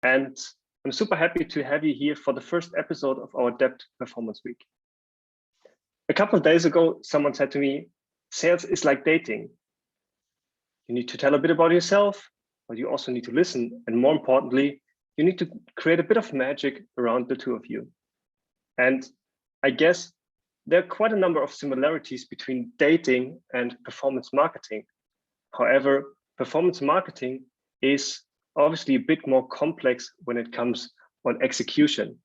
And I'm super happy to have you here for the first episode of our DEPT Performance Week. A couple of days ago, someone said to me, sales is like dating. You need to tell a bit about yourself, but you also need to listen. And more importantly, you need to create a bit of magic around the two of you. And I guess there are quite a number of similarities between dating and performance marketing. However, performance marketing is obviously a bit more complex when it comes on execution.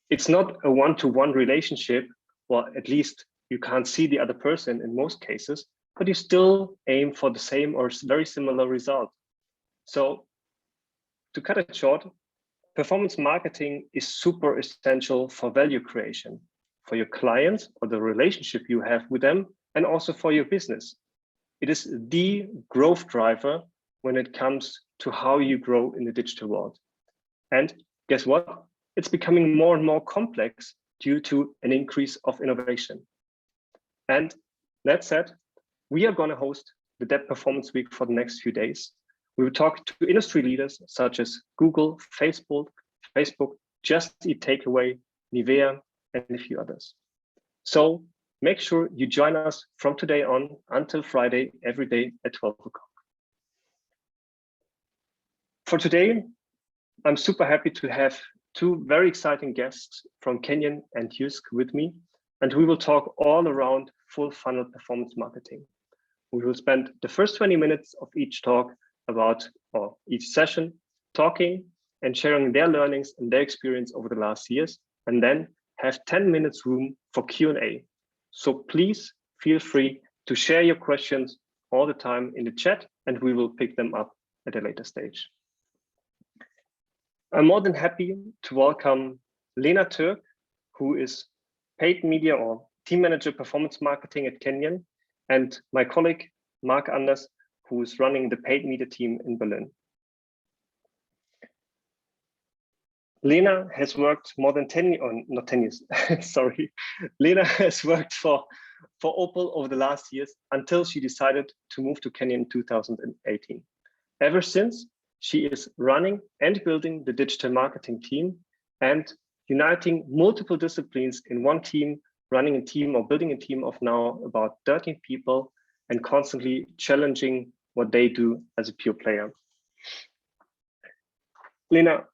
It's not a one-to-one relationship, or at least you can't see the other person in most cases, but you still aim for the same or very similar result. So to cut it short, performance marketing is super essential for value creation, for your clients or the relationship you have with them, and also for your business. It is the growth driver when it comes to how you grow in the digital world. And guess what? It's becoming more and more complex due to an increase of innovation. And that said, we are going to host the DEPT Performance Week for the next few days. We will talk to industry leaders such as Google, Facebook, Just Eat Takeaway, Nivea, and a few others. So make sure you join us from today on until Friday, every day at 12 o'clock. For today, I'm super happy to have two very exciting guests from Kenyon and JYSK with me, and we will talk all around full funnel performance marketing. We will spend the first 20 minutes of each talk or each session talking and sharing their learnings and their experience over the last years, and then have 10 minutes room for Q&A. So please feel free to share your questions all the time in the chat, and we will pick them up at a later stage. I'm more than happy to welcome Lena Turk, who is paid media or team manager performance marketing at Kenyon, and my colleague, Mark Anders, who is running the paid media team in Berlin. Lena has worked more than 10 years, or not 10 years, sorry. Lena has worked for Opel over the last years until she decided to move to Kenyon in 2018. Ever since, she is running and building the digital marketing team and uniting multiple disciplines in one team, running a team or building a team of now about 13 people and constantly challenging what they do as a pure player. Lena,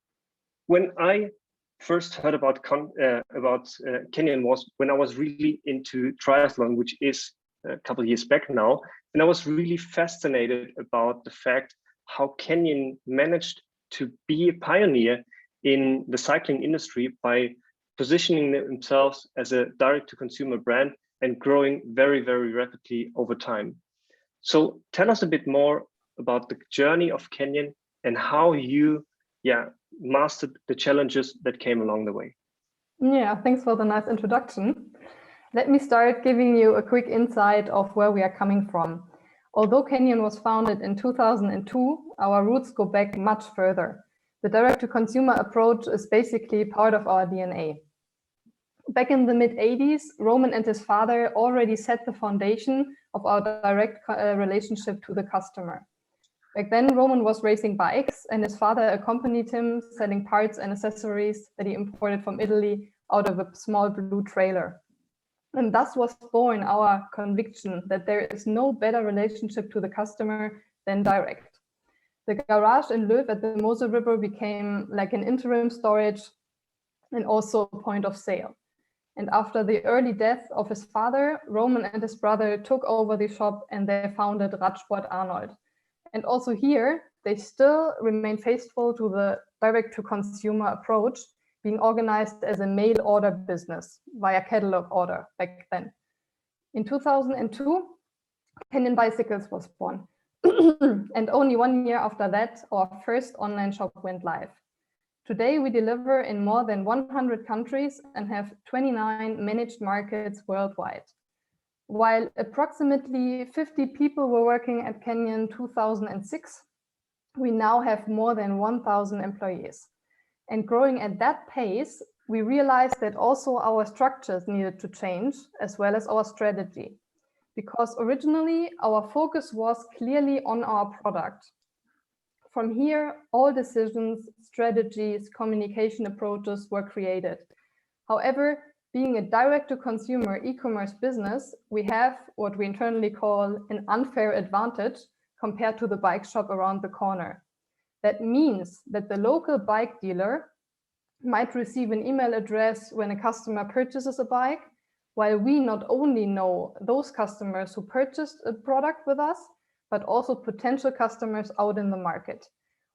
when I first heard about Kenyon was when I was really into triathlon, which is a couple of years back now, and I was really fascinated about the fact how Kenyon managed to be a pioneer in the cycling industry by positioning themselves as a direct-to-consumer brand and growing very, very rapidly over time. So tell us a bit more about the journey of Kenyon and how you mastered the challenges that came along the way. Yeah, thanks for the nice introduction. Let me start giving you a quick insight of where we are coming from. Although Kenyon was founded in 2002, our roots go back much further. The direct-to-consumer approach is basically part of our DNA. Back in the mid-80s, Roman and his father already set the foundation of our direct relationship to the customer. Back then, Roman was racing bikes and his father accompanied him selling parts and accessories that he imported from Italy out of a small blue trailer. And thus was born our conviction that there is no better relationship to the customer than direct. The garage in Löw at the Mosel River became like an interim storage and also a point of sale. And after the early death of his father, Roman and his brother took over the shop and they founded Radsport Arnold. And also here, they still remain faithful to the direct-to-consumer approach, being organized as a mail order business via catalog order back then. In 2002, Kenyon Bicycles was born. And only 1 year after that, our first online shop went live. Today, we deliver in more than 100 countries and have 29 managed markets worldwide. While approximately 50 people were working at Kenyon in 2006, we now have more than 1,000 employees. And growing at that pace, we realized that also our structures needed to change, as well as our strategy. Because originally, our focus was clearly on our product. From here, all decisions, strategies, communication approaches were created. However, being a direct-to-consumer e-commerce business, we have what we internally call an unfair advantage compared to the bike shop around the corner. That means that the local bike dealer might receive an email address when a customer purchases a bike, while we not only know those customers who purchased a product with us, but also potential customers out in the market.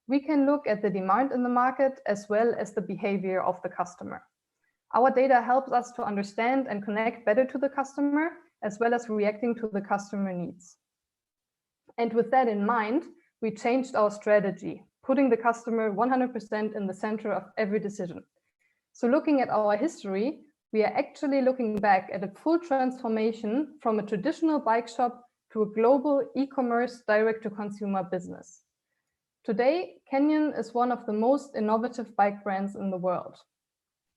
We can look at the demand in the market as well as the behavior of the customer. Our data helps us to understand and connect better to the customer, as well as reacting to the customer needs. And with that in mind, we changed our strategy, putting the customer 100% in the center of every decision. So looking at our history, we are actually looking back at a full transformation from a traditional bike shop to a global e-commerce direct-to-consumer business. Today, Canyon is one of the most innovative bike brands in the world.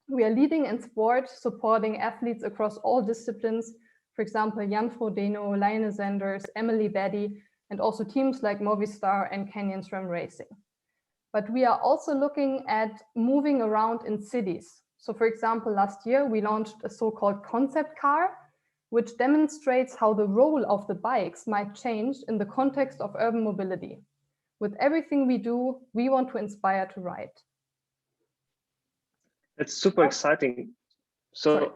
We are leading in sport, supporting athletes across all disciplines, for example, Jan Frodeno, Lionel Sanders, Emily Baddy, and also teams like Movistar and Canyon SRAM Racing. But we are also looking at moving around in cities. So for example, last year, we launched a so-called concept car, which demonstrates how the role of the bikes might change in the context of urban mobility. With everything we do, we want to inspire to ride. It's super exciting. So,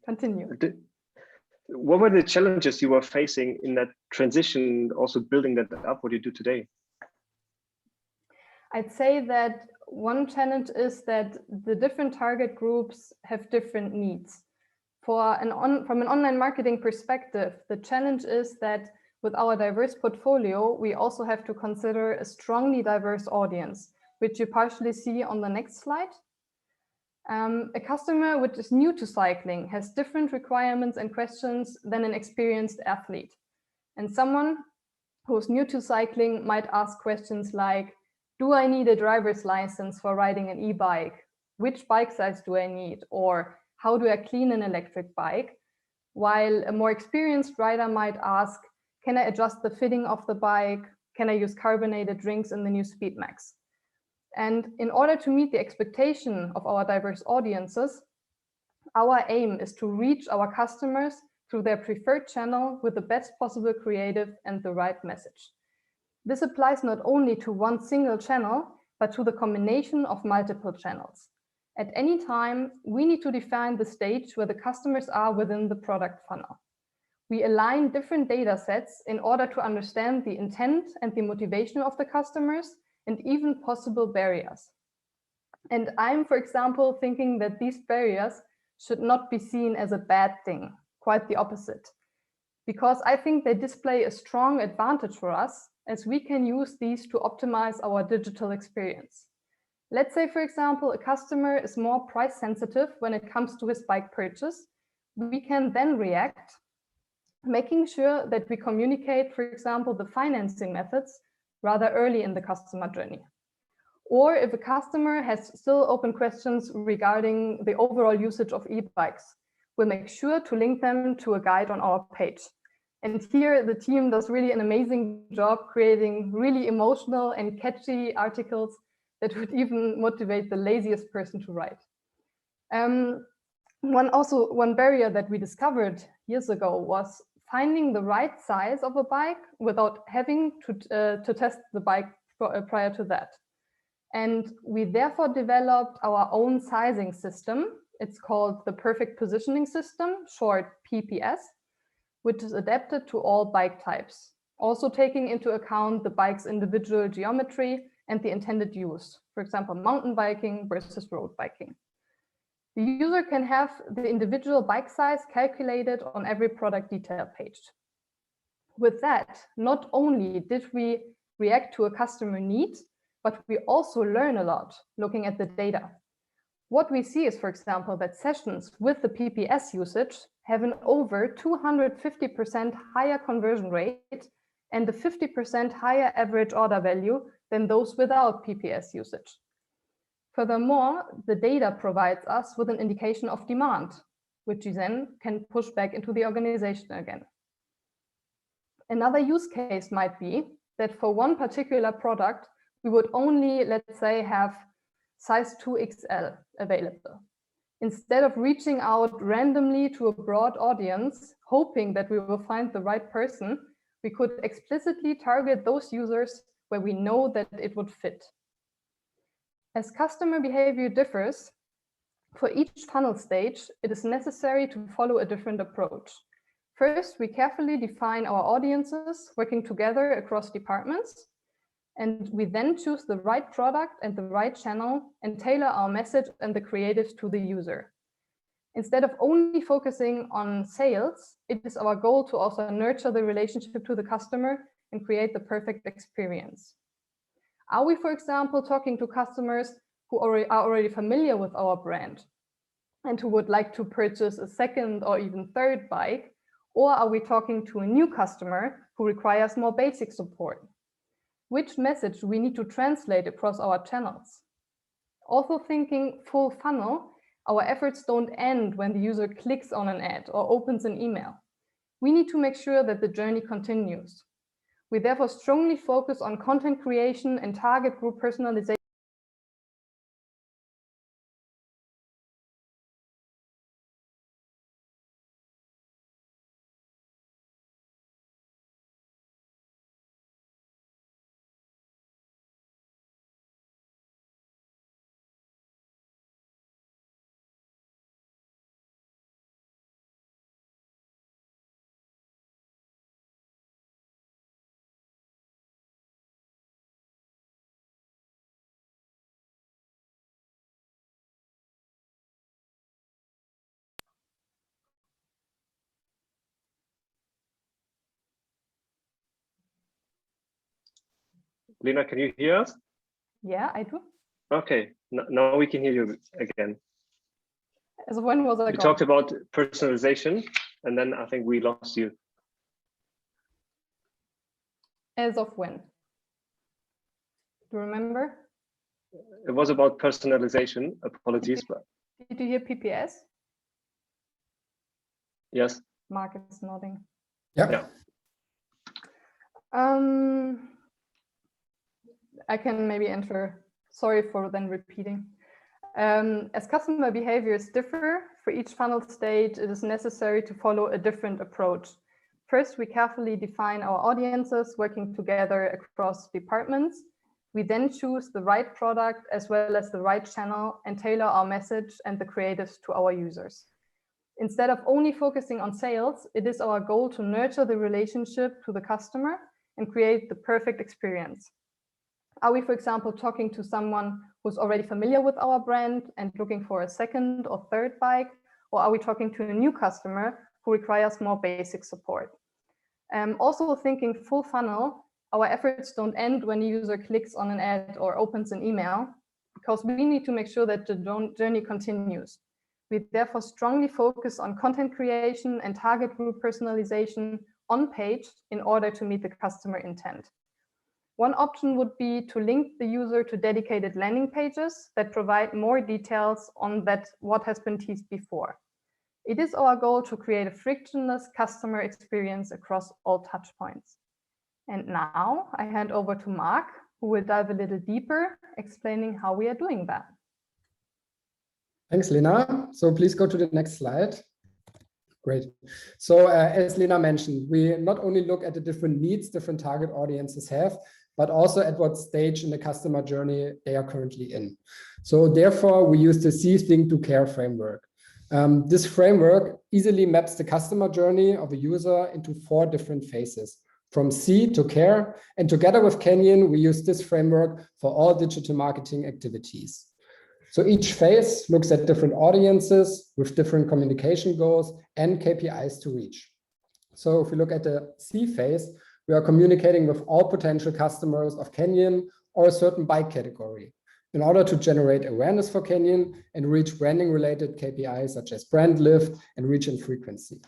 Continue. What were the challenges you were facing in that transition, also building that up, what you do today? I'd say that one challenge is that the different target groups have different needs. From an online marketing perspective, the challenge is that with our diverse portfolio, we also have to consider a strongly diverse audience, which you partially see on the next slide. A customer which is new to cycling has different requirements and questions than an experienced athlete. And someone who's new to cycling might ask questions like, do I need a driver's license for riding an e-bike? Which bike size do I need? Or how do I clean an electric bike? While a more experienced rider might ask, can I adjust the fitting of the bike? Can I use carbonated drinks in the new Speedmax? And in order to meet the expectation of our diverse audiences, our aim is to reach our customers through their preferred channel with the best possible creative and the right message. This applies not only to one single channel, but to the combination of multiple channels. At any time, we need to define the stage where the customers are within the product funnel. We align different data sets in order to understand the intent and the motivation of the customers and even possible barriers. And I'm, for example, thinking that these barriers should not be seen as a bad thing, quite the opposite, because I think they display a strong advantage for us as we can use these to optimize our digital experience. Let's say, for example, a customer is more price sensitive when it comes to his bike purchase. We can then react, making sure that we communicate, for example, the financing methods rather early in the customer journey. Or if a customer has still open questions regarding the overall usage of e-bikes, we'll make sure to link them to a guide on our page. And here the team does really an amazing job creating really emotional and catchy articles that would even motivate the laziest person to write. One barrier that we discovered years ago was finding the right size of a bike without having to test the bike prior to that. And we therefore developed our own sizing system. It's called the Perfect Positioning System, short PPS, which is adapted to all bike types, also taking into account the bike's individual geometry and the intended use, for example, mountain biking versus road biking. The user can have the individual bike size calculated on every product detail page. With that, not only did we react to a customer need, but we also learn a lot looking at the data. What we see is, for example, that sessions with the PPS usage have an over 250% higher conversion rate and a 50% higher average order value than those without PPS usage. Furthermore, the data provides us with an indication of demand, which you then can push back into the organization again. Another use case might be that for one particular product, we would only, let's say, have size 2XL available. Instead of reaching out randomly to a broad audience, hoping that we will find the right person, we could explicitly target those users where we know that it would fit. As customer behavior differs, for each funnel stage, it is necessary to follow a different approach. First, we carefully define our audiences working together across departments, and we then choose the right product and the right channel and tailor our message and the creatives to the user. Instead of only focusing on sales, it is our goal to also nurture the relationship to the customer and create the perfect experience. Are we, for example, talking to customers who are already familiar with our brand and who would like to purchase a second or even third bike? Or are we talking to a new customer who requires more basic support? Which message do we need to translate across our channels? Also thinking full funnel, our efforts don't end when the user clicks on an ad or opens an email. We need to make sure that the journey continues. We therefore strongly focus on content creation and target group personalization. Lena, can you hear us? Yeah, I do. Okay, now we can hear you again. As when was I You talked about personalization, and then I think we lost you. As of when? Do you remember? It was about personalization. Apologies, but did you hear PPS? Yes. Mark is nodding. Yeah. I can maybe enter. Sorry for then repeating. As customer behaviors differ for each funnel stage, it is necessary to follow a different approach. First, we carefully define our audiences working together across departments. We then choose the right product as well as the right channel and tailor our message and the creatives to our users. Instead of only focusing on sales, it is our goal to nurture the relationship to the customer and create the perfect experience. Are we, for example, talking to someone who's already familiar with our brand and looking for a second or third bike? Or are we talking to a new customer who requires more basic support? Also thinking full funnel, our efforts don't end when the user clicks on an ad or opens an email, because we need to make sure that the journey continues. We therefore strongly focus on content creation and target group personalization on page in order to meet the customer intent. One option would be to link the user to dedicated landing pages that provide more details on what has been teased before. It is our goal to create a frictionless customer experience across all touch points. And now I hand over to Mark, who will dive a little deeper, explaining how we are doing that. Thanks, Lena. So please go to the next slide. Great. So as Lena mentioned, we not only look at the different needs different target audiences have, but also at what stage in the customer journey they are currently in. So therefore, we use the See, Think, Do, Care framework. This framework easily maps the customer journey of a user into 4 different phases, from See to Care. And together with Canyon, we use this framework for all digital marketing activities. So each phase looks at different audiences with different communication goals and KPIs to reach. So if we look at the See phase, we are communicating with all potential customers of Canyon or a certain bike category in order to generate awareness for Canyon and reach branding related KPIs such as brand lift and reach and frequency.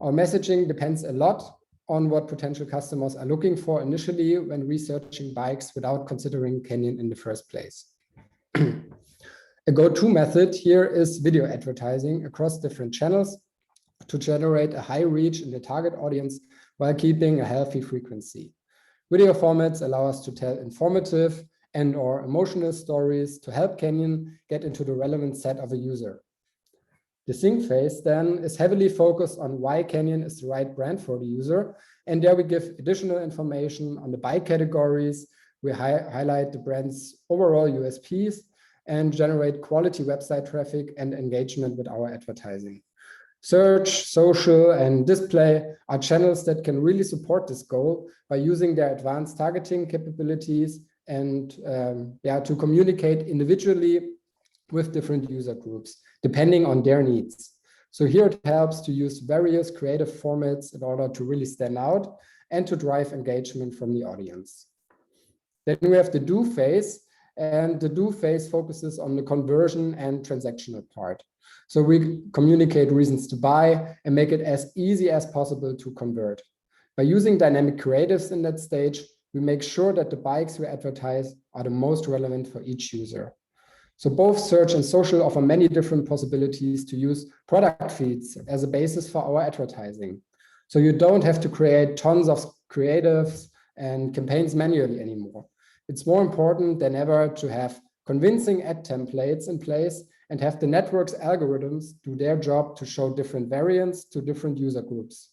Our messaging depends a lot on what potential customers are looking for initially when researching bikes without considering Canyon in the first place. A go-to method here is video advertising across different channels to generate a high reach in the target audience while keeping a healthy frequency. Video formats allow us to tell informative and/or emotional stories to help Canyon get into the relevant set of a user. The think phase then is heavily focused on why Canyon is the right brand for the user. And there we give additional information on the bike categories. We highlight the brand's overall USPs and generate quality website traffic and engagement with our advertising. Search, social, and display are channels that can really support this goal by using their advanced targeting capabilities and to communicate individually with different user groups, depending on their needs. So here it helps to use various creative formats in order to really stand out and to drive engagement from the audience. Then we have the do phase, and the do phase focuses on the conversion and transactional part. So we communicate reasons to buy and make it as easy as possible to convert. By using dynamic creatives in that stage, we make sure that the bikes we advertise are the most relevant for each user. So both search and social offer many different possibilities to use product feeds as a basis for our advertising. So you don't have to create tons of creatives and campaigns manually anymore. It's more important than ever to have convincing ad templates in place and have the network's algorithms do their job to show different variants to different user groups.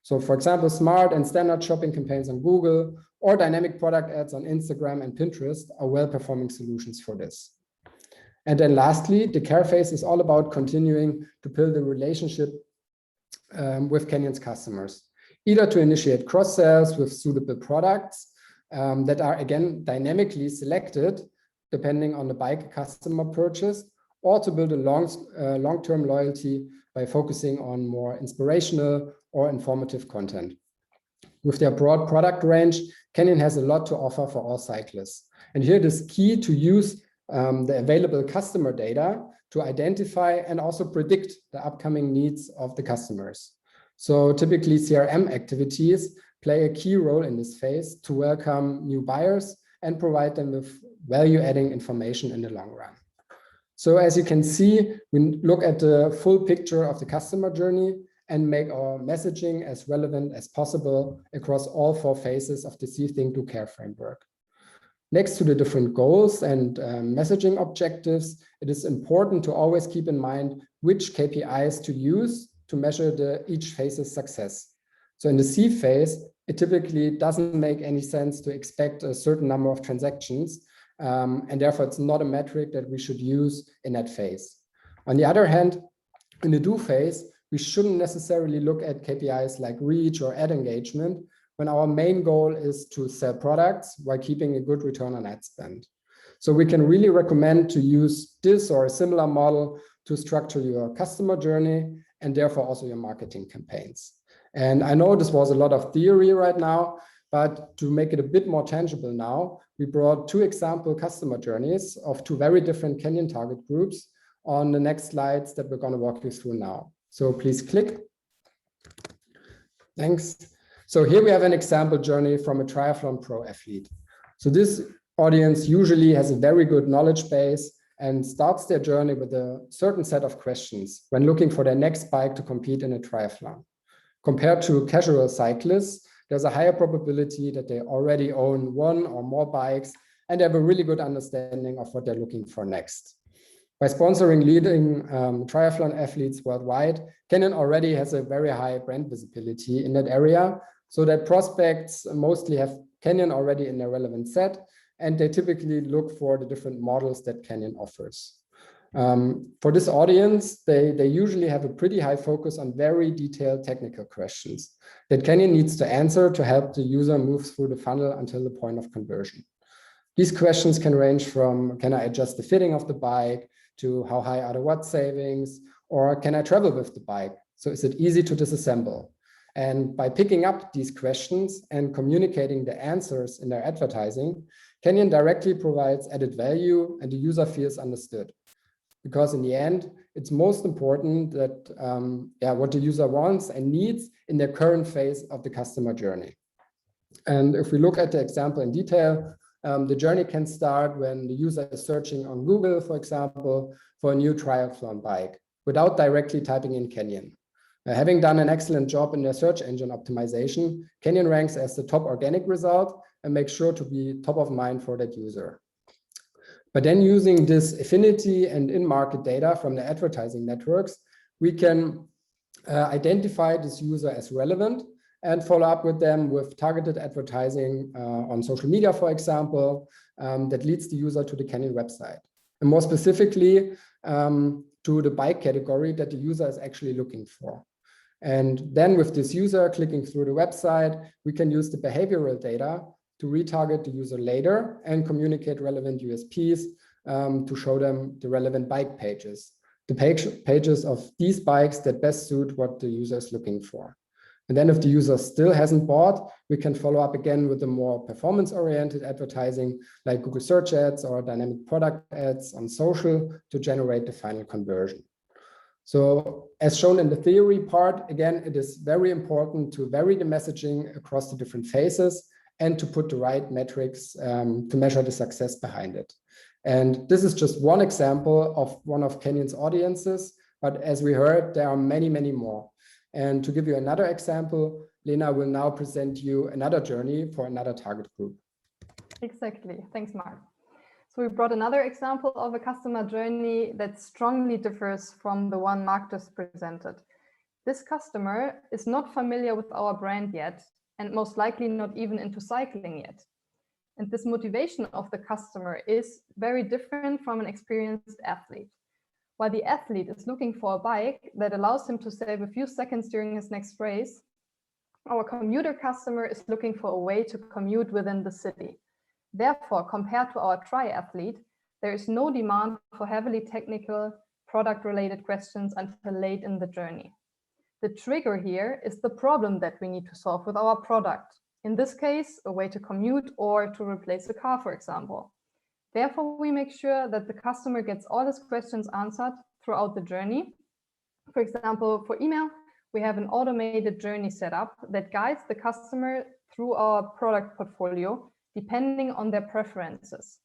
So for example, smart and standard shopping campaigns on Google or dynamic product ads on Instagram and Pinterest are well-performing solutions for this. And then lastly, the care phase is all about continuing to build a relationship with Canyon's customers, either to initiate cross-sales with suitable products that are, again, dynamically selected depending on the bike customer purchase, or to build a long-term loyalty by focusing on more inspirational or informative content. With their broad product range, Canyon has a lot to offer for all cyclists. And here it is key to use the available customer data to identify and also predict the upcoming needs of the customers. So typically CRM activities play a key role in this phase to welcome new buyers and provide them with value-adding information in the long run. So as you can see, we look at the full picture of the customer journey and make our messaging as relevant as possible across all 4 phases of the See, Think, Do, Care framework. Next to the different goals and messaging objectives, it is important to always keep in mind which KPIs to use to measure each phase's success. So in the C phase, it typically doesn't make any sense to expect a certain number of transactions, and therefore it's not a metric that we should use in that phase. On the other hand, in the Do phase, we shouldn't necessarily look at KPIs like reach or ad engagement when our main goal is to sell products while keeping a good return on ad spend. So we can really recommend to use this or a similar model to structure your customer journey and therefore also your marketing campaigns. And I know this was a lot of theory right now, but to make it a bit more tangible now, we brought 2 example customer journeys of 2 very different Canyon target groups on the next slides that we're going to walk you through now. So please click. Thanks. So here we have an example journey from a triathlon pro athlete. So this audience usually has a very good knowledge base and starts their journey with a certain set of questions when looking for their next bike to compete in a triathlon. Compared to casual cyclists, there's a higher probability that they already own 1 or more bikes and have a really good understanding of what they're looking for next. By sponsoring leading triathlon athletes worldwide, Canyon already has a very high brand visibility in that area, so that prospects mostly have Canyon already in their relevant set, and they typically look for the different models that Canyon offers. For this audience, they usually have a pretty high focus on very detailed technical questions that Canyon needs to answer to help the user move through the funnel until the point of conversion. These questions can range from, can I adjust the fitting of the bike, to how high are the watt savings, or can I travel with the bike? So is it easy to disassemble? And by picking up these questions and communicating the answers in their advertising, Canyon directly provides added value and the user feels understood. Because in the end, it's most important that what the user wants and needs in their current phase of the customer journey. And if we look at the example in detail, the journey can start when the user is searching on Google, for example, for a new triathlon bike without directly typing in Canyon. Having done an excellent job in their search engine optimization, Canyon ranks as the top organic result and make sure to be top of mind for that user. But then using this affinity and in-market data from the advertising networks, we can identify this user as relevant and follow up with them with targeted advertising on social media, for example, that leads the user to the Canyon website. And more specifically, to the bike category that the user is actually looking for. And then with this user clicking through the website, we can use the behavioral data to retarget the user later and communicate relevant USPs to show them the relevant bike pages, the pages of these bikes that best suit what the user is looking for. And then if the user still hasn't bought, we can follow up again with the more performance-oriented advertising like Google search ads or dynamic product ads on social to generate the final conversion. So as shown in the theory part, again, it is very important to vary the messaging across the different phases and to put the right metrics to measure the success behind it. And this is just one example of one of Canyon's audiences, but as we heard, there are many, many more. And to give you another example, Lena will now present you another journey for another target group. Exactly. Thanks, Mark. So we brought another example of a customer journey that strongly differs from the one Mark just presented. This customer is not familiar with our brand yet, and most likely not even into cycling yet. And this motivation of the customer is very different from an experienced athlete. While the athlete is looking for a bike that allows him to save a few seconds during his next race, our commuter customer is looking for a way to commute within the city. Therefore, compared to our triathlete, there is no demand for heavily technical product-related questions until late in the journey. The trigger here is the problem that we need to solve with our product. In this case, a way to commute or to replace a car, for example. Therefore, we make sure that the customer gets all his questions answered throughout the journey. For example, for email, we have an automated journey set up that guides the customer through our product portfolio, depending on their preferences.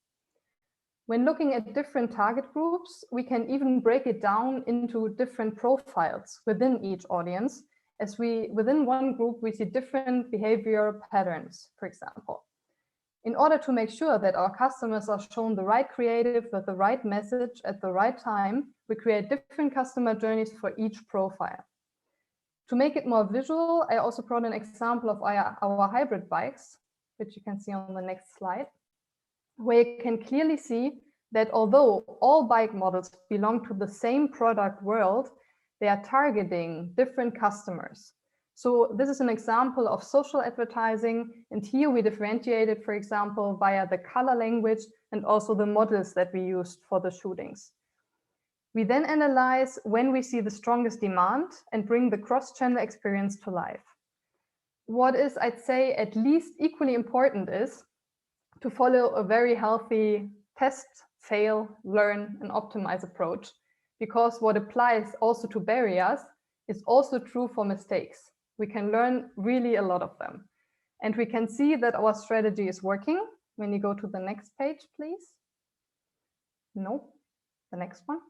When looking at different target groups, we can even break it down into different profiles within each audience, as within one group, we see different behavioral patterns, for example. In order to make sure that our customers are shown the right creative with the right message at the right time, we create different customer journeys for each profile. To make it more visual, I also brought an example of our hybrid bikes, which you can see on the next slide, where you can clearly see that although all bike models belong to the same product world, they are targeting different customers. So this is an example of social advertising, and here we differentiated, for example, via the color language and also the models that we used for the shootings. We then analyze when we see the strongest demand and bring the cross-channel experience to life. What is, I'd say, at least equally important is to follow a very healthy test, fail, learn, and optimize approach, because what applies also to barriers is also true for mistakes. We can learn really a lot of them. And we can see that our strategy is working. When you go to the next page, please. No, the next one.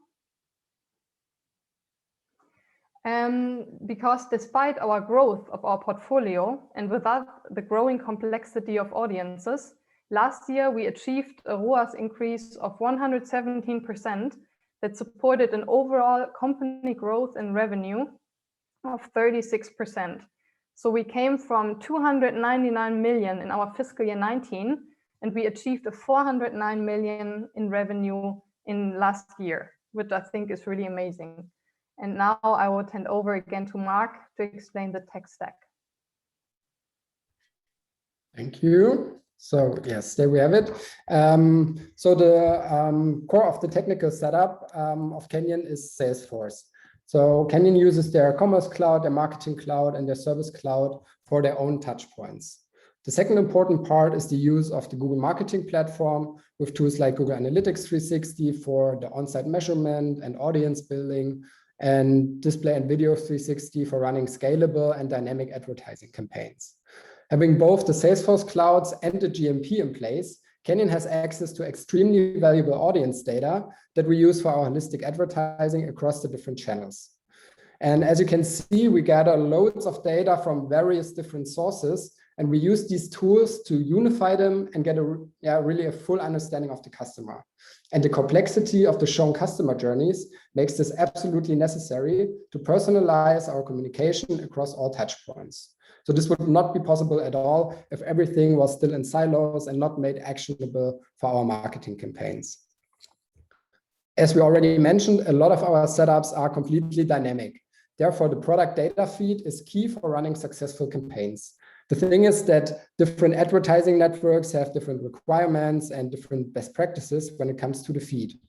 Because despite our growth of our portfolio and without the growing complexity of audiences, last year we achieved a ROAS increase of 117% that supported an overall company growth in revenue of 36%. So we came from 299 million in our fiscal year 19, and we achieved a 409 million in revenue in last year, which I think is really amazing. And now I will hand over again to Mark to explain the tech stack. Thank you. So yes, there we have it. So the core of the technical setup of Canyon is Salesforce. So Canyon uses their Commerce Cloud, their Marketing Cloud, and their Service Cloud for their own touch points. The second important part is the use of the Google Marketing Platform with tools like Google Analytics 360 for the on-site measurement and audience building, and Display and Video 360 for running scalable and dynamic advertising campaigns. Having both the Salesforce clouds and the GMP in place, Canyon has access to extremely valuable audience data that we use for our holistic advertising across the different channels. And as you can see, we gather loads of data from various different sources And we use these tools to unify them and get really a full understanding of the customer. And the complexity of the shown customer journeys makes this absolutely necessary to personalize our communication across all touch points. So this would not be possible at all if everything was still in silos and not made actionable for our marketing campaigns. As we already mentioned, a lot of our setups are completely dynamic. Therefore, the product data feed is key for running successful campaigns. The thing is that different advertising networks have different requirements and different best practices when it comes to the feed.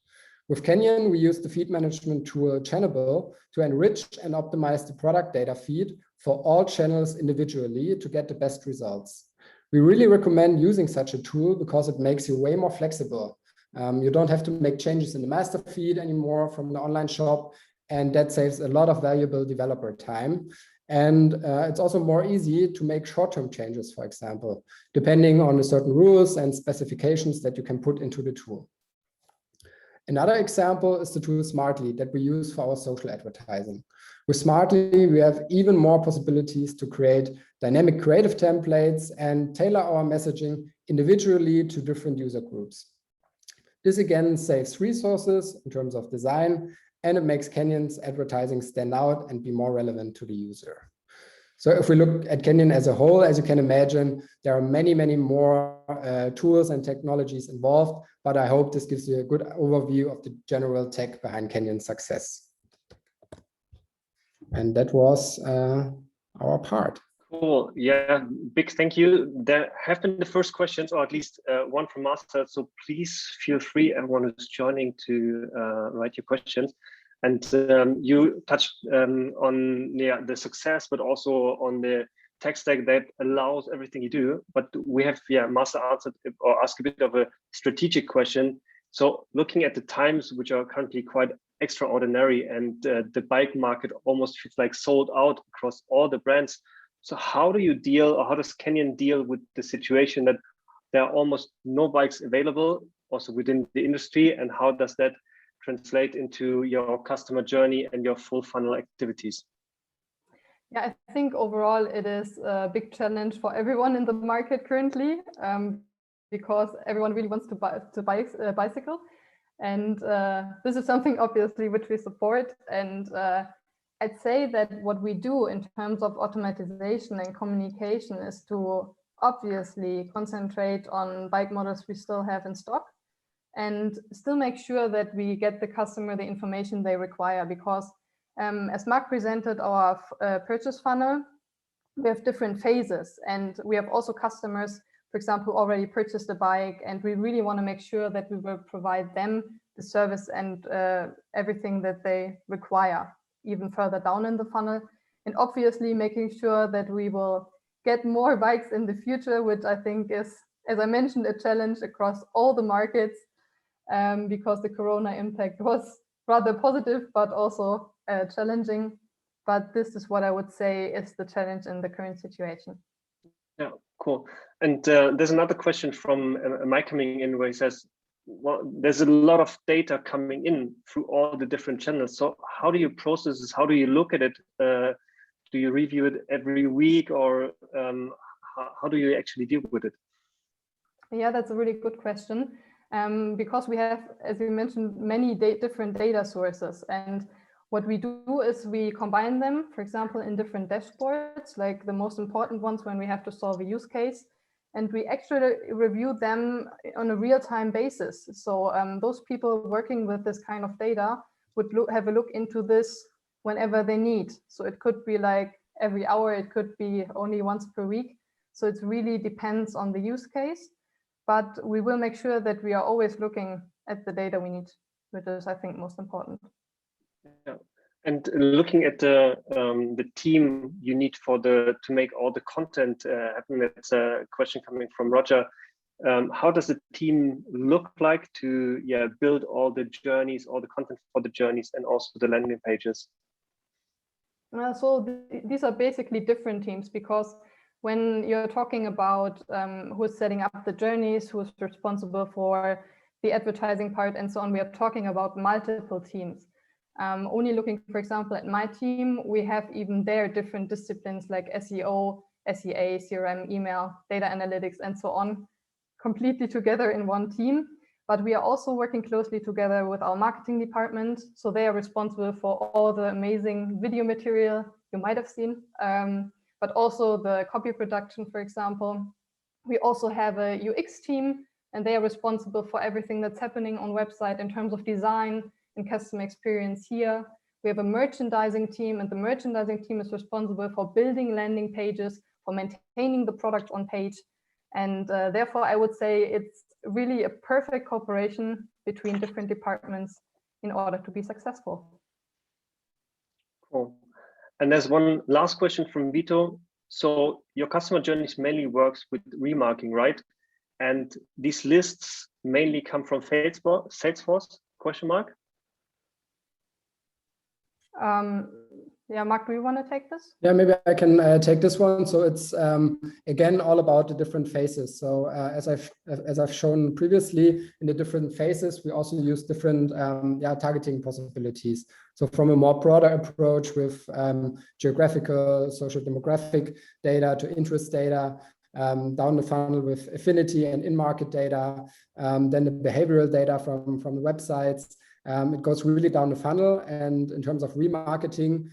With Canyon, we use the feed management tool Channable to enrich and optimize the product data feed for all channels individually to get the best results. We really recommend using such a tool because it makes you way more flexible. You don't have to make changes in the master feed anymore from the online shop, and that saves a lot of valuable developer time. And it's also more easy to make short-term changes, for example, depending on the certain rules and specifications that you can put into the tool. Another example is the tool Smartly that we use for our social advertising. With Smartly, we have even more possibilities to create dynamic creative templates and tailor our messaging individually to different user groups. This again saves resources in terms of design, and it makes Canyon's advertising stand out and be more relevant to the user. So if we look at Canyon as a whole, as you can imagine, there are many, many more tools and technologies involved, but I hope this gives you a good overview of the general tech behind Canyon's success. And that was our part. Cool. Yeah, big thank you. There have been the first questions, or at least one from us. So please feel free, everyone who's joining, to write your questions. And you touched on the success, but also on the tech stack that allows everything you do. But we have, Master answered or asked a bit of a strategic question. So looking at the times, which are currently quite extraordinary, and the bike market almost feels like sold out across all the brands. So how do you deal, or how does Canyon deal with the situation that there are almost no bikes available also within the industry? And how does that translate into your customer journey and your full funnel activities? Yeah, I think overall it is a big challenge for everyone in the market currently, because everyone really wants to buy a bicycle. And this is something obviously which we support. And I'd say that what we do in terms of automatization and communication is to obviously concentrate on bike models we still have in stock and still make sure that we get the customer the information they require, because as Mark presented our purchase funnel, we have different phases, and we have also customers, for example, who already purchased a bike, and we really want to make sure that we will provide them the service and everything that they require even further down in the funnel, and obviously making sure that we will get more bikes in the future, which I think is, as I mentioned, a challenge across all the markets, because the Corona impact was rather positive, but also challenging. But this is what I would say is the challenge in the current situation. Yeah, cool. And there's another question from Mike coming in where he says, well, there's a lot of data coming in through all the different channels. So how do you process this? How do you look at it? Do you review it every week, or how do you actually deal with it? Yeah, that's a really good question. Because we have, as you mentioned, many different data sources. And what we do is we combine them, for example, in different dashboards, like the most important ones when we have to solve a use case. And we actually review them on a real-time basis. So those people working with this kind of data would have a look into this whenever they need. So it could be like every hour, it could be only once per week. So it really depends on the use case. But we will make sure that we are always looking at the data we need, which is, I think, most important. Yeah. And looking at the team you need to make all the content happen, that's a question coming from Roger. How does the team look like to build all the journeys, all the content for the journeys, and also the landing pages? So these are basically different teams, because when you're talking about who's setting up the journeys, who's responsible for the advertising part and so on, we are talking about multiple teams. Only looking, for example, at my team, we have even there different disciplines like SEO, SEA, CRM, email, data analytics, and so on, completely together in one team. But we are also working closely together with our marketing department. So they are responsible for all the amazing video material you might have seen, but also the copy production, for example. We also have a UX team, and they are responsible for everything that's happening on website in terms of design and customer experience here. We have a merchandising team, and the merchandising team is responsible for building landing pages, for maintaining the product on page. And therefore, I would say it's really a perfect cooperation between different departments in order to be successful. Cool. And there's one last question from Vito. So your customer journeys mainly works with remarketing, right? And these lists mainly come from Salesforce, question mark? Yeah, Mark, do you want to take this? Yeah, maybe I can take this one. So it's again all about the different phases. So as I've shown previously, in the different phases, we also use different targeting possibilities. So from a more broader approach with geographical, social demographic data to interest data, down the funnel with affinity and in-market data, then the behavioral data from the websites. It goes really down the funnel, and in terms of remarketing,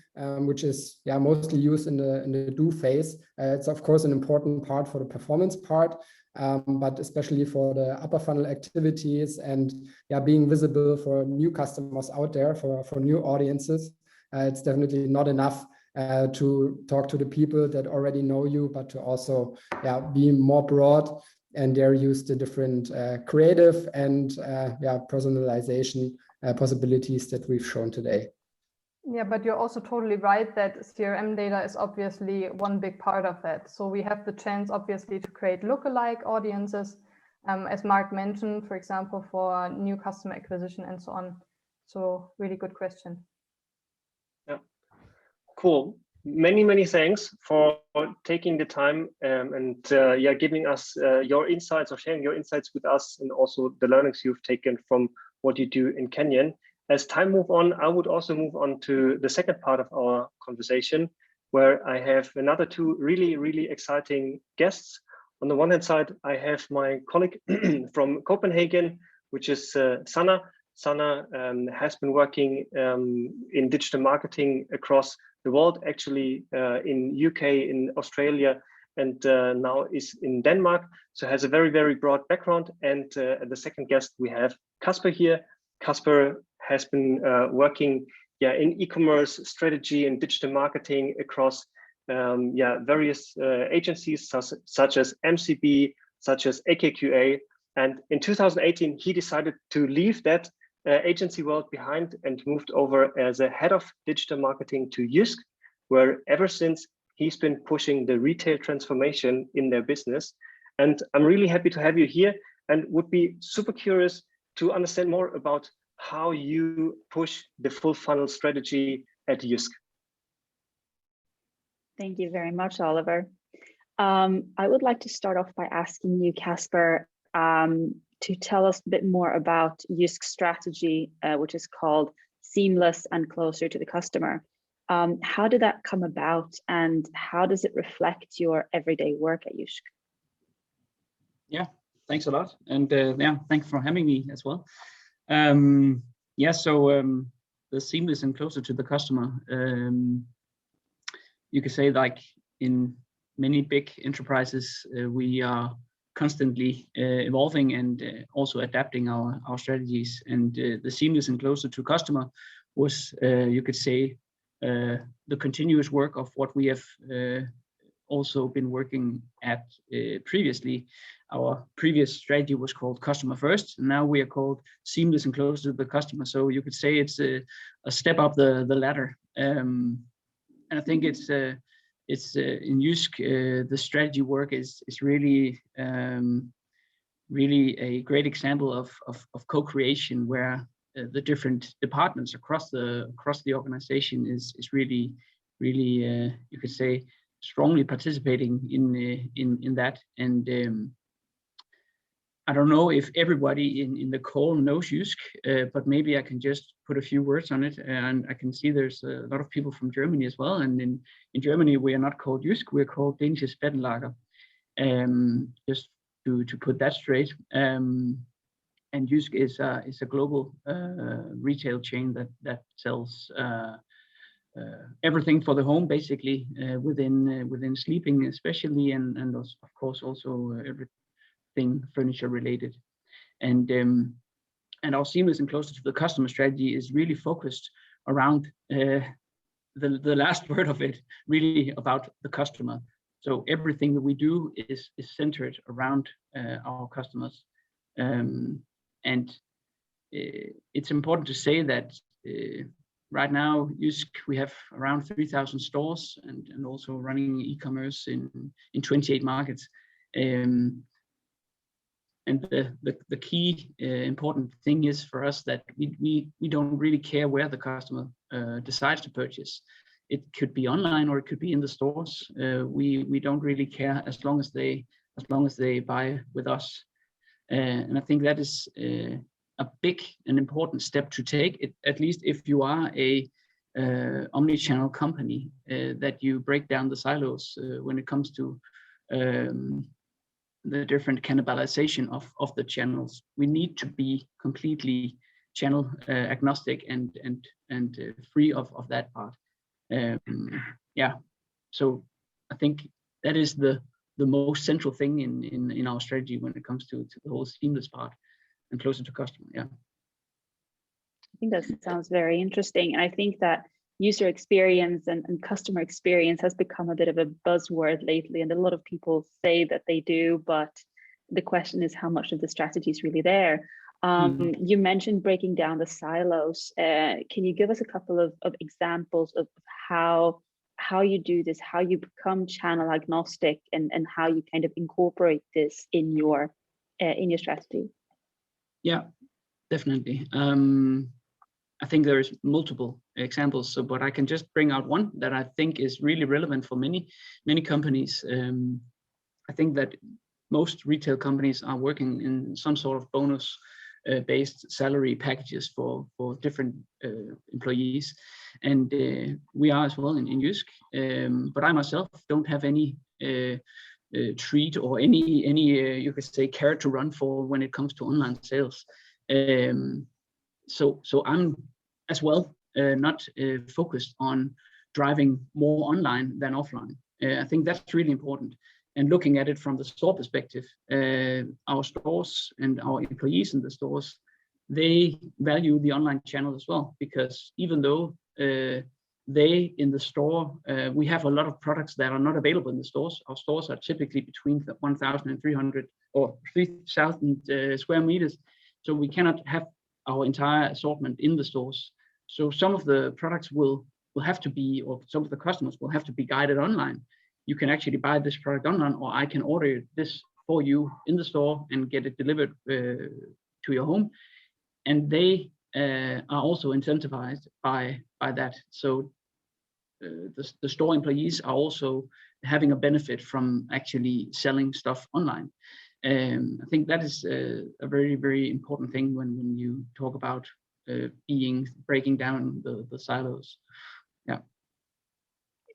which is mostly used in the do phase, it's of course an important part for the performance part, but especially for the upper funnel activities and being visible for new customers out there, for new audiences. It's definitely not enough to talk to the people that already know you, but to also be more broad and there use the different creative and personalization possibilities that we've shown today. Yeah, but you're also totally right that CRM data is obviously one big part of that. So we have the chance, obviously, to create lookalike audiences, as Mark mentioned, for example, for new customer acquisition and so on. So really good question. Yeah, cool. Many thanks for taking the time and giving us your insights or sharing your insights with us, and also the learnings you've taken from what you do in Kenyon. As time moves on, I would also move on to the second part of our conversation, where I have another two really exciting guests. On the one hand side, I have my colleague from Copenhagen, which is Sanna. Sanna has been working in digital marketing across the world, actually in UK, in Australia, and now is in Denmark. So has a very broad background. And the second guest, we have Kasper here. Kasper has been working in e-commerce strategy and digital marketing across various agencies such as MCB, such as AKQA. And in 2018, he decided to leave that agency world behind and moved over as a head of digital marketing to JYSK, where ever since he's been pushing the retail transformation in their business. And I'm really happy to have you here and would be super curious to understand more about how you push the full funnel strategy at JYSK. Thank you very much, Oliver. I would like to start off by asking you, Kasper, to tell us a bit more about JYSK strategy, which is called Seamless and Closer to the Customer. How did that come about, and how does it reflect your everyday work at JYSK? Yeah, thanks a lot. And thanks for having me as well. The Seamless and Closer to the Customer, you could say, like in many big enterprises, we are constantly evolving and also adapting our strategies. And the Seamless and Closer to Customer was, you could say, the continuous work of what we have also been working at previously. Our previous strategy was called Customer First, and now we are called Seamless and Closer to the Customer. So you could say it's a step up the ladder. And I think it's in JYSK, the strategy work is really a great example of co-creation, where the different departments across the organization is really you could say strongly participating in that. And I don't know if everybody in the call knows JYSK, but maybe I can just put a few words on it. And I can see there's a lot of people from Germany as well. And in Germany, we are not called JYSK, we're called Danish Bettenlager. Just to put that straight. And JYSK is a global retail chain that sells everything for the home, basically, within sleeping especially, and of course also everything furniture related. And our seamless and closer to the customer strategy is really focused around the last word of it, really about the customer. So everything that we do is centered around our customers. And it's important to say that right now, JYSK, we have around 3,000 stores and also running e-commerce in 28 markets. And the key important thing is for us that we don't really care where the customer decides to purchase. It could be online or it could be in the stores. We don't really care as long as they buy with us. And I think that is a big and important step to take, at least if you are a omni-channel company, that you break down the silos when it comes to the different cannibalization of the channels. We need to be completely channel agnostic and free of that part. Yeah, so I think that is the most central thing in our strategy when it comes to the whole seamless part and closer to customer. Yeah, I think that sounds very interesting, and I think that user experience and customer experience has become a bit of a buzzword lately, and a lot of people say that they do, but the question is how much of the strategy is really there. You mentioned breaking down the silos. Can you give us a couple of examples of how you do this, how you become channel agnostic, and how you kind of incorporate this in your strategy? Yeah, definitely. I think there's multiple examples, but I can just bring out one that I think is really relevant for many companies. I think that most retail companies are working in some sort of bonus based salary packages for different employees, and we are as well in JYSK. But I myself don't have any treat or any you could say carrot to run for when it comes to online sales. So I'm as well not focused on driving more online than offline. I think that's really important. And looking at it from the store perspective, our stores and our employees in the stores, they value the online channel as well, because even though they in the store, we have a lot of products that are not available in the stores. Our stores are typically between 1,000 and 300 or 3,000 square meters. So we cannot have our entire assortment in the stores. So some of the products will have to be, or some of the customers will have to be guided online. You can actually buy this product online, or I can order this for you in the store and get it delivered to your home. And they are also incentivized by that. So the store employees are also having a benefit from actually selling stuff online. I think that is a very, very important thing when you talk about breaking down the silos. Yeah,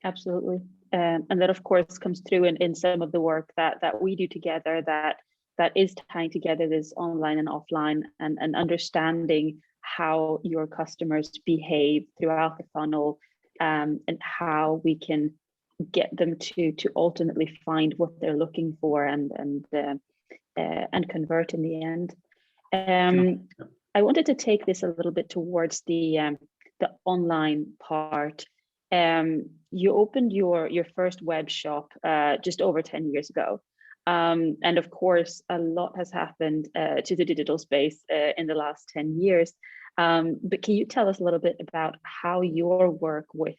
absolutely. And that of course comes through in some of the work that we do together, that is tying together this online and offline, and understanding how your customers behave throughout the funnel, and how we can get them to ultimately find what they're looking for and convert in the end. I wanted to take this a little bit towards the online part. You opened your first web shop just over 10 years ago. And of course, a lot has happened to the digital space in the last 10 years. But can you tell us a little bit about how your work with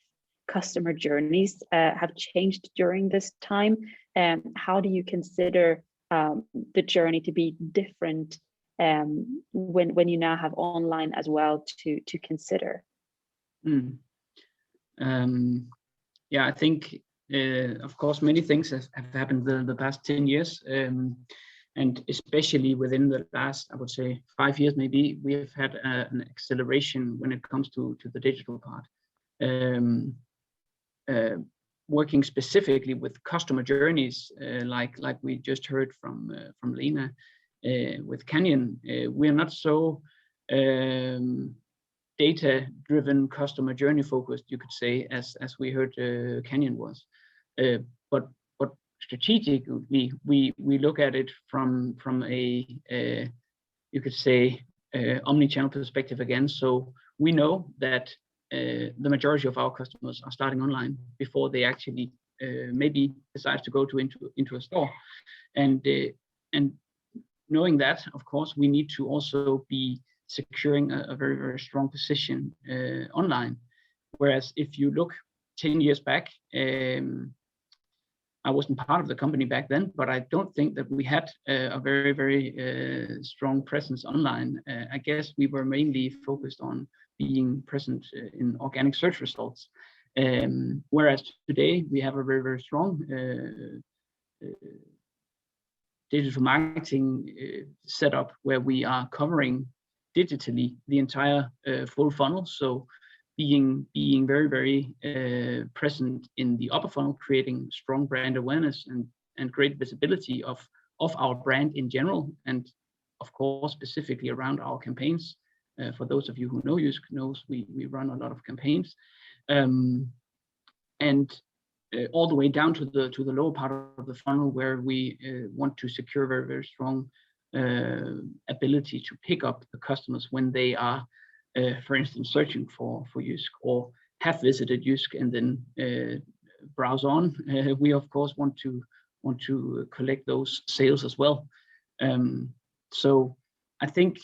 customer journeys have changed during this time? How do you consider the journey to be different when you now have online as well to consider? Yeah, I think of course many things have happened the past 10 years, And especially within the last, I would say, 5 years, maybe, we have had an acceleration when it comes to the digital part. Working specifically with customer journeys, like we just heard from Lena, with Canyon, we are not so data-driven, customer journey focused, you could say, as we heard Canyon was. But strategically, we look at it from a you could say omni-channel perspective again. So we know that the majority of our customers are starting online before they actually maybe decide to go into a store, and knowing that, of course, we need to also be securing a very, very strong position online. Whereas if you look 10 years back, I wasn't part of the company back then, but I don't think that we had a very, very strong presence online. I guess we were mainly focused on being present in organic search results. Whereas today we have a very, very strong digital marketing setup where we are covering digitally the entire full funnel. So being very, very present in the upper funnel, creating strong brand awareness and great visibility of our brand in general, and of course specifically around our campaigns. For those of you who know JYSK knows we run a lot of campaigns, and all the way down to the lower part of the funnel, where we want to secure very, very strong ability to pick up the customers when they are, for instance, searching for JYSK or have visited JYSK and then browse on. We of course want to collect those sales as well. So I think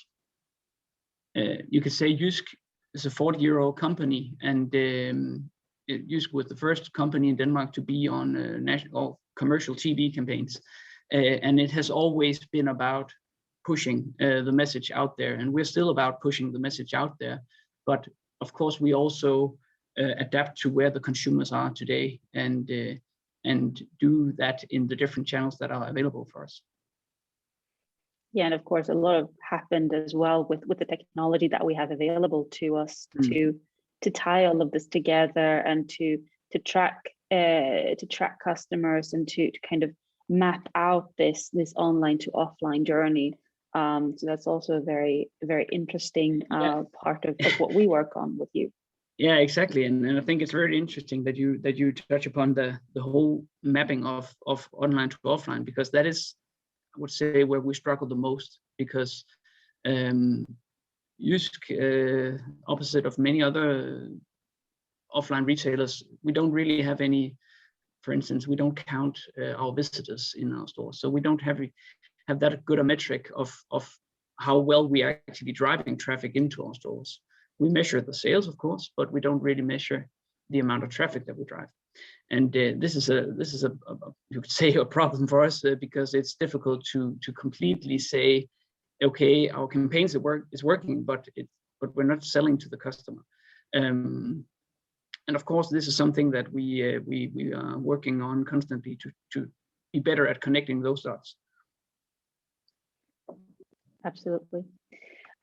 you could say JYSK is a 40-year-old company, and JYSK was the first company in Denmark to be on national commercial TV campaigns, and it has always been about pushing the message out there, and we're still about pushing the message out there. But of course, we also adapt to where the consumers are today, and do that in the different channels that are available for us. Yeah, and of course, a lot of happened as well with the technology that we have available to us to tie all of this together and to track customers and to kind of map out this online to offline journey. So that's also a very, very interesting part of what we work on with you. Yeah, exactly, and I think it's very interesting that you touch upon the whole mapping of online to offline, because that is, I would say, where we struggle the most, because JYSK, opposite of many other offline retailers, we don't really have any. For instance, we don't count our visitors in our stores, so we don't have that good a metric of how well we are actually driving traffic into our stores. We measure the sales, of course, but we don't really measure the amount of traffic that we drive. And this is a you could say a problem for us, because it's difficult to completely say, okay, our campaigns is working, but we're not selling to the customer. And of course, this is something that we are working on constantly to be better at connecting those dots. Absolutely.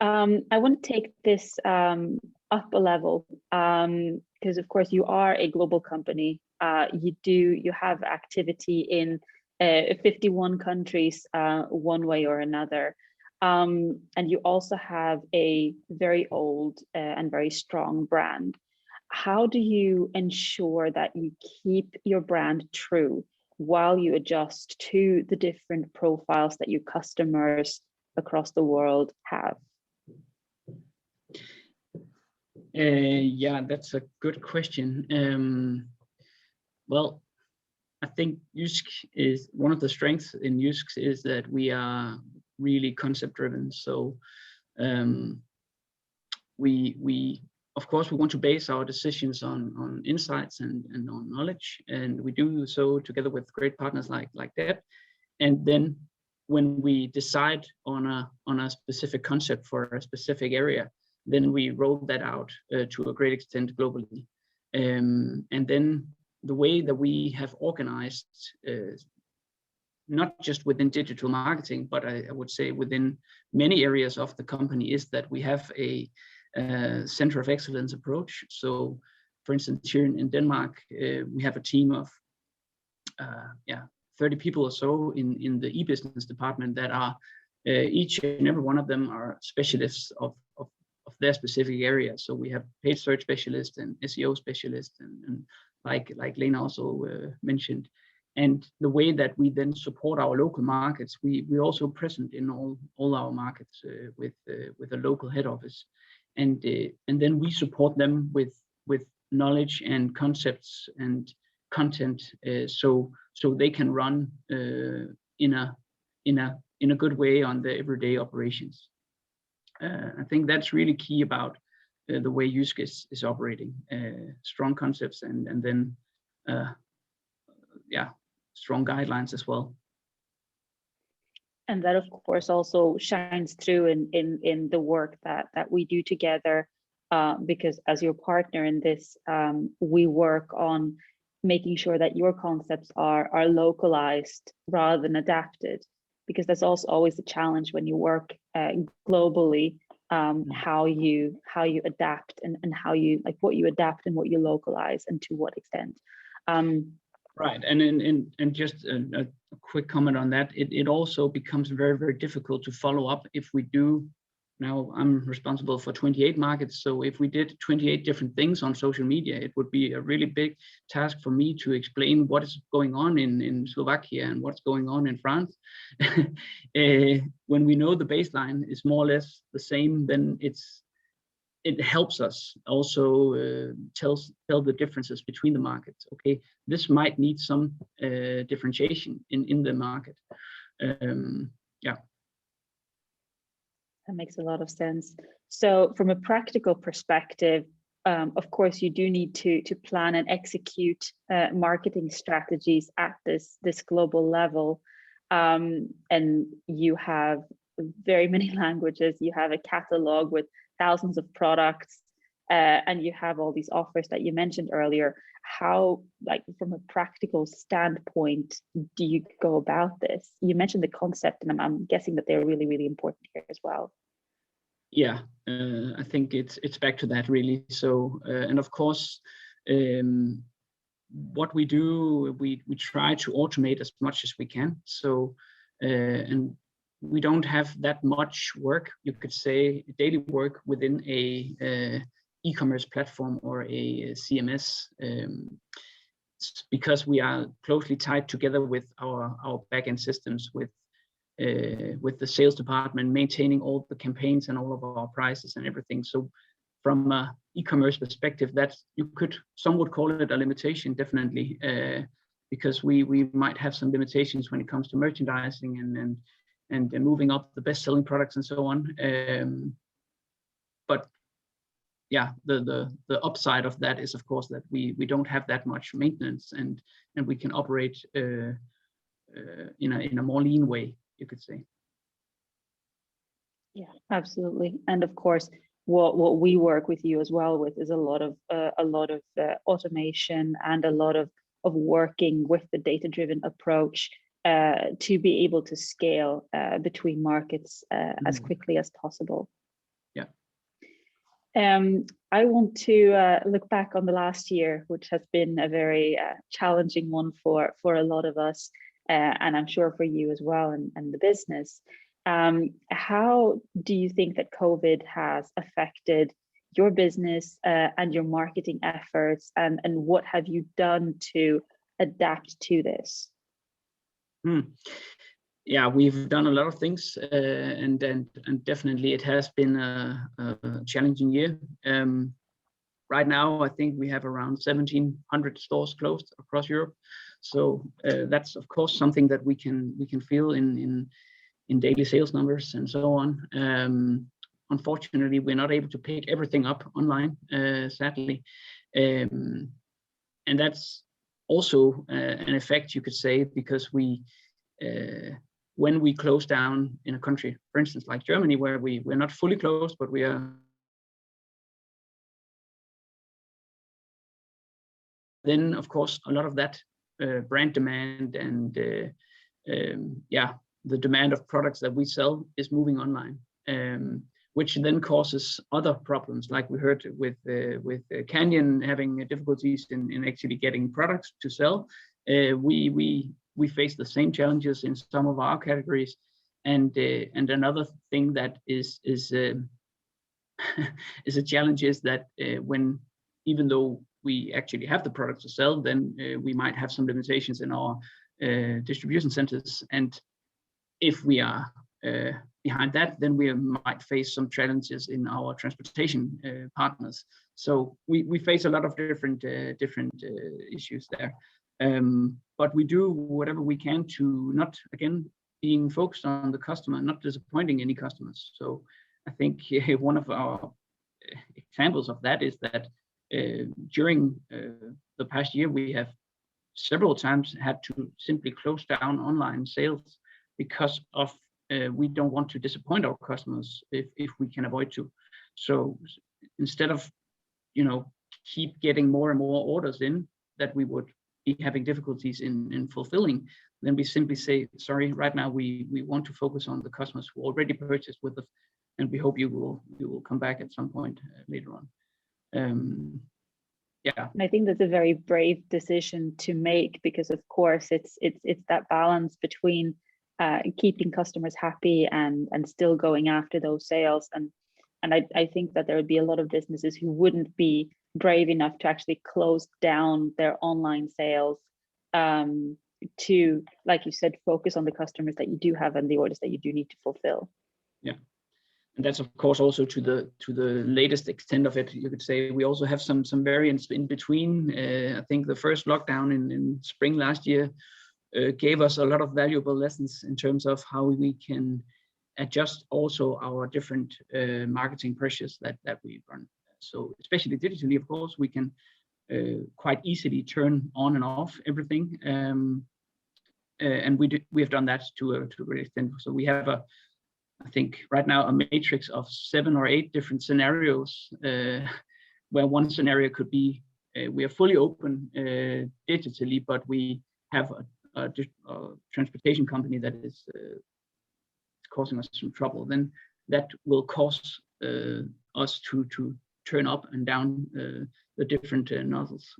I want to take this up a level, because of course you are a global company. You have activity in 51 countries, one way or another, and you also have a very old and very strong brand. How do you ensure that you keep your brand true while you adjust to the different profiles that your customers across the world have? Yeah, that's a good question. Well, I think JYSK is one of the strengths in JYSK is that we are really concept driven. So we of course we want to base our decisions on insights and on knowledge, and we do so together with great partners like DEPT. And then when we decide on a specific concept for a specific area, then we roll that out to a great extent globally. And then the way that we have organized not just within digital marketing, but I would say within many areas of the company, is that we have a center of excellence approach. So, for instance, here in Denmark, we have a team of 30 people or so in the e-business department that are each and every one of them are specialists of their specific area. So we have page search specialists and SEO specialists, and like Lena also mentioned. And the way that we then support our local markets, we're also present in all our markets with a local head office, and then we support them with knowledge and concepts and content, so they can run in a good way on the everyday operations. I think that's really key about the way JYSK is operating. Strong concepts and then strong guidelines as well. And that, of course, also shines through in the work that we do together, because as your partner in this, we work on making sure that your concepts are localized rather than adapted, because that's also always the challenge when you work globally, how you adapt and how you, like, what you adapt and what you localize and to what extent. Right, and just a quick comment on that. It also becomes very, very difficult to follow up if we do. Now I'm responsible for 28 markets, so if we did 28 different things on social media, it would be a really big task for me to explain what is going on in Slovakia and what's going on in France. When we know the baseline is more or less the same, then it helps us also tell the differences between the markets. Okay, this might need some differentiation in the market. That makes a lot of sense. So from a practical perspective, of course, you do need to plan and execute marketing strategies at this global level. And you have very many languages, you have a catalog with thousands of products, and you have all these offers that you mentioned earlier. How, like, from a practical standpoint, do you go about this? You mentioned the concept, and I'm guessing that they're really, really important here as well. Yeah, I think it's back to that really. So, and of course, what we do, we try to automate as much as we can. So, and we don't have that much work, you could say, daily work within a e-commerce platform or a CMS, because we are closely tied together with our backend systems, with the sales department maintaining all the campaigns and all of our prices and everything. So from an e-commerce perspective, some would call it a limitation, definitely, because we might have some limitations when it comes to merchandising and moving up the best-selling products and so on. But yeah, the upside of that is, of course, that we don't have that much maintenance, and we can operate in a more lean way, you could say. Yeah, absolutely. And of course, what we work with you as well with is a lot of automation and a lot of working with the data-driven approach to be able to scale between markets as quickly as possible. Yeah. I want to look back on the last year, which has been a very challenging one for a lot of us, and I'm sure for you as well, and the business. How do you think that COVID has affected your business and your marketing efforts, and what have you done to adapt to this? Yeah, we've done a lot of things, and definitely it has been a challenging year. Right now, I think we have around 1,700 stores closed across Europe. So that's, of course, something that we can feel in daily sales numbers and so on. Unfortunately, we're not able to pick everything up online, sadly. And that's also an effect, you could say, because when we close down in a country, for instance, like Germany, where we're not fully closed, but we are, then of course a lot of that brand demand and the demand of products that we sell is moving online, which then causes other problems, like we heard with Canyon having difficulties in actually getting products to sell. We face the same challenges in some of our categories, and another thing that is is a challenge is that when, even though we actually have the products to sell, then we might have some limitations in our distribution centers, and if we are behind that, then we might face some challenges in our transportation partners. So we face a lot of different issues there, but we do whatever we can to not, again, being focused on the customer, not disappointing any customers. So I think one of our examples of that is that during the past year, we have several times had to simply close down online sales because of we don't want to disappoint our customers if we can avoid to. So instead of, keep getting more and more orders in that we would be having difficulties in fulfilling, then we simply say, sorry, right now we want to focus on the customers who already purchased with us, and we hope you will come back at some point later on. And I think that's a very brave decision to make, because of course it's that balance between keeping customers happy and still going after those sales. And I think that there would be a lot of businesses who wouldn't be brave enough to actually close down their online sales to, like you said, focus on the customers that you do have and the orders that you do need to fulfill. Yeah. And that's of course also to the latest extent of it. You could say we also have some variants in between. I think the first lockdown in spring last year gave us a lot of valuable lessons in terms of how we can adjust also our different marketing pressures that we run. So especially digitally, of course, we can quite easily turn on and off everything, and we have done that to a great extent. So we have I think right now a matrix of 7 or 8 different scenarios, where one scenario could be we are fully open digitally, but we have a transportation company that is causing us some trouble. Then that will cause us to turn up and down the different nozzles.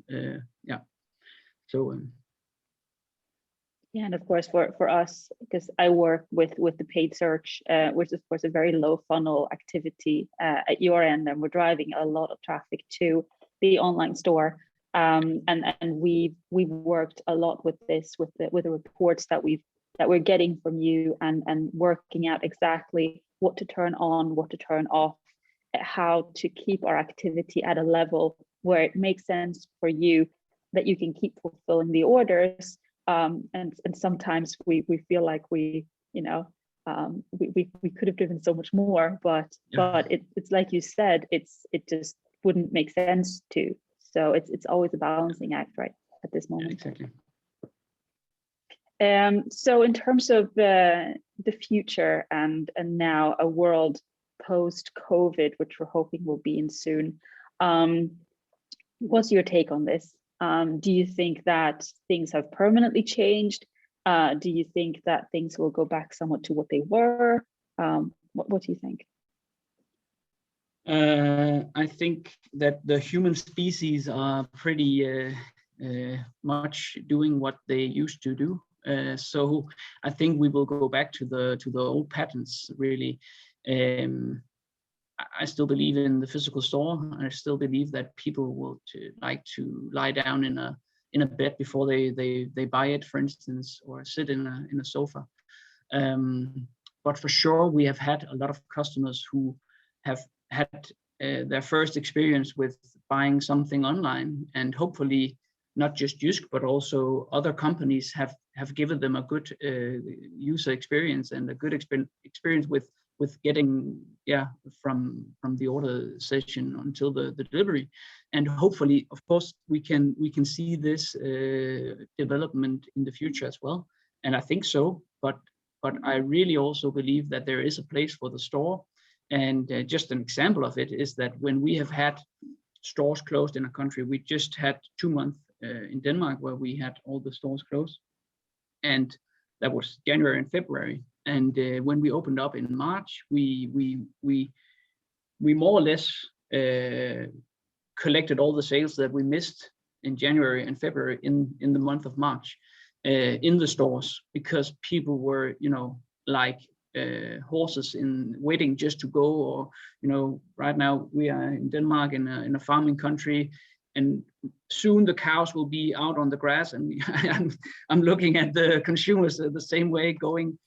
Yeah, and of course for us, because I work with the paid search, which is of course a very low funnel activity at your end, and we're driving a lot of traffic to the online store. And we've worked a lot with this, with the reports that we're getting from you, and working out exactly what to turn on, what to turn off, how to keep our activity at a level where it makes sense for you, that you can keep fulfilling the orders. And sometimes we feel like we could have driven so much more, but it's like you said, it just wouldn't make sense to. So it's always a balancing act, right, at this moment. Yeah, exactly. So in terms of the future and now a world post-COVID, which we're hoping will be in soon, what's your take on this? Do you think that things have permanently changed? Do you think that things will go back somewhat to what they were? What do you think? I think that the human species are pretty much doing what they used to do. So I think we will go back to the old patterns, really. I still believe in the physical store. I still believe that people will like to lie down in a bed before they buy it, for instance, or sit in a sofa. But for sure, we have had a lot of customers who have had their first experience with buying something online, and hopefully not just JYSK, but also other companies have given them a good user experience and a good experience with getting from the order session until the delivery. And hopefully, of course, we can see this development in the future as well. And I think so, but I really also believe that there is a place for the store. And just an example of it is that when we have had stores closed in a country, we just had 2 months in Denmark where we had all the stores closed. And that was January and February. And when we opened up in March, we more or less collected all the sales that we missed in January and February in the month of March in the stores, because people were, like horses in waiting just to go. Or, right now we are in Denmark in a farming country, and soon the cows will be out on the grass, and I'm looking at the consumers the same way, going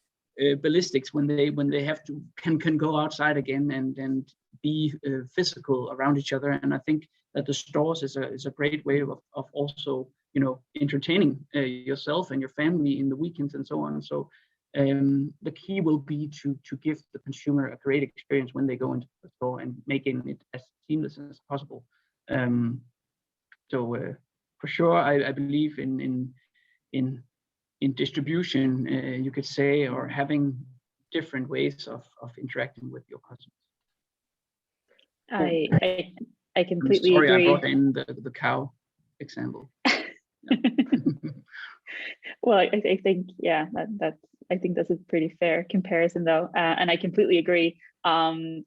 ballistics when they have to can go outside again and be physical around each other. And I think that the stores is a great way of also entertaining yourself and your family in the weekends and so on. So the key will be to give the consumer a great experience when they go into the store and making it as seamless as possible. So for sure, I believe in distribution, you could say, or having different ways of interacting with your customers. I completely agree. I brought in the cow example. Well, I think, yeah, I think that's a pretty fair comparison, though, and I completely agree. And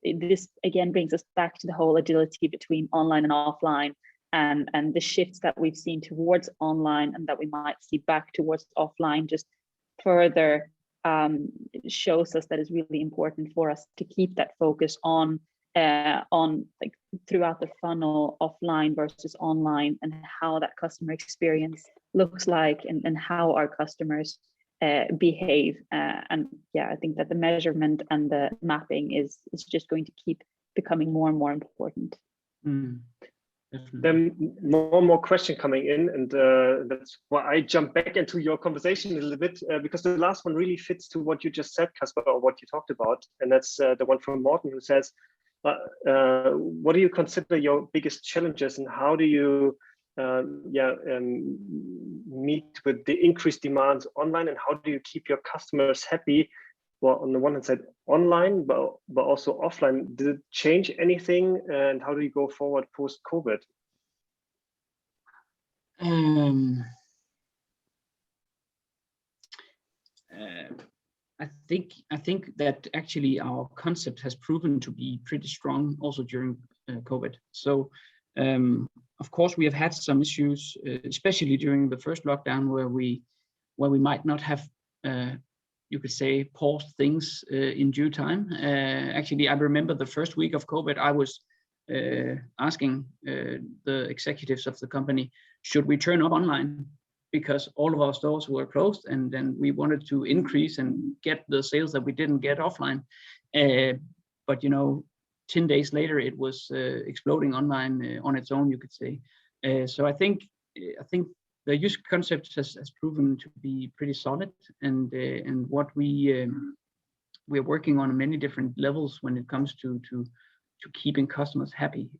this again brings us back to the whole agility between online and offline, and the shifts that we've seen towards online and that we might see back towards offline just further shows us that it's really important for us to keep that focus on like throughout the funnel, offline versus online, and how that customer experience looks like, and how our customers behave. And yeah, I think that the measurement and the mapping is just going to keep becoming more and more important. Then more and more question coming in, and that's why I jump back into your conversation a little bit, because the last one really fits to what you just said, Kasper, or what you talked about. And that's the one from Morten, who says, what do you consider your biggest challenges, and how do you meet with the increased demands online, and how do you keep your customers happy? Well, on the one hand side, online, but also offline. Did it change anything, and how do you go forward post-COVID? I think that actually our concept has proven to be pretty strong also during COVID. So of course we have had some issues, especially during the first lockdown, where we might not have you could say paused things in due time. Actually, I remember the first week of COVID, I was asking the executives of the company, should we turn up online? Because all of our stores were closed, and then we wanted to increase and get the sales that we didn't get offline. But 10 days later, it was exploding online on its own, you could say. So I think the JYSK concept has proven to be pretty solid, and what we're working on many different levels when it comes to keeping customers happy,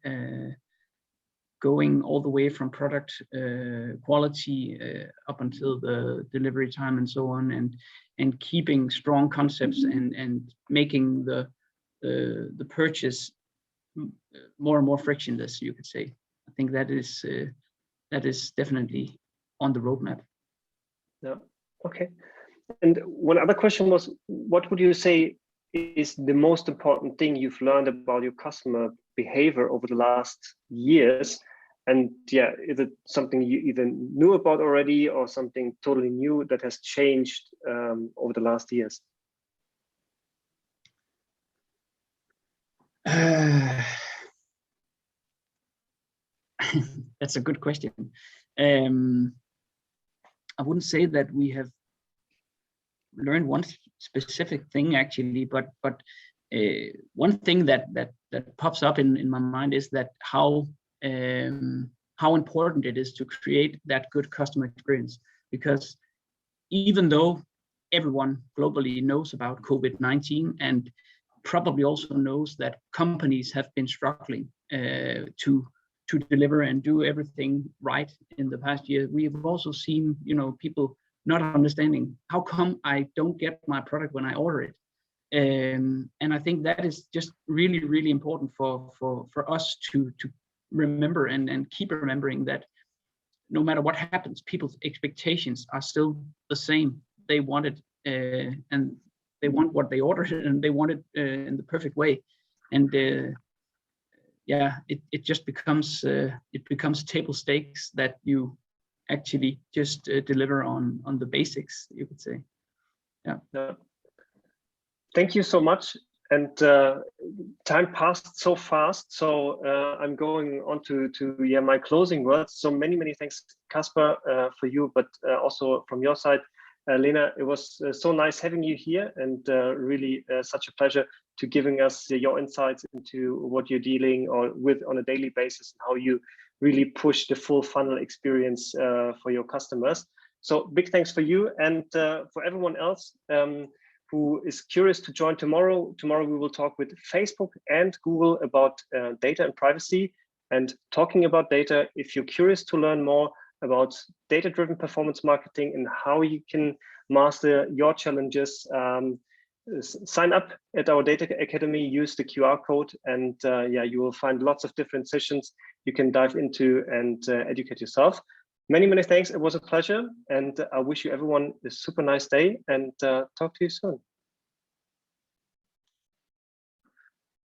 going all the way from product quality up until the delivery time and so on, and keeping strong concepts and making the purchase more and more frictionless, you could say. I think that is definitely on the roadmap. Yeah. Okay. And one other question was, what would you say is the most important thing you've learned about your customer behavior over the last years? And yeah, is it something you even knew about already, or something totally new that has changed over the last years? That's a good question. I wouldn't say that we have learned one specific thing actually, but one thing that pops up in my mind is that how important it is to create that good customer experience. Because even though everyone globally knows about COVID-19 and probably also knows that companies have been struggling to deliver and do everything right in the past year, we have also seen people not understanding how come I don't get my product when I order it. And I think that is just really, really important for us to remember and keep remembering that no matter what happens, people's expectations are still the same. they want it, and they want what they ordered, and they want it in the perfect way. And yeah, it just becomes table stakes that you actually just deliver on the basics, you could say. Yeah. Thank you so much. And time passed so fast, so I'm going on to my closing words. So many thanks, Casper, for you, but also from your side, Lena. It was so nice having you here, and really such a pleasure to giving us your insights into what you're dealing with on a daily basis and how you really push the full funnel experience for your customers. So big thanks for you, and for everyone else who is curious to join tomorrow. Tomorrow we will talk with Facebook and Google about data and privacy. And talking about data, if you're curious to learn more about data-driven performance marketing and how you can master your challenges, sign up at our Data Academy, use the QR code, and yeah, you will find lots of different sessions you can dive into and educate yourself. Many thanks. It was a pleasure, and I wish you everyone a super nice day, and talk to you soon.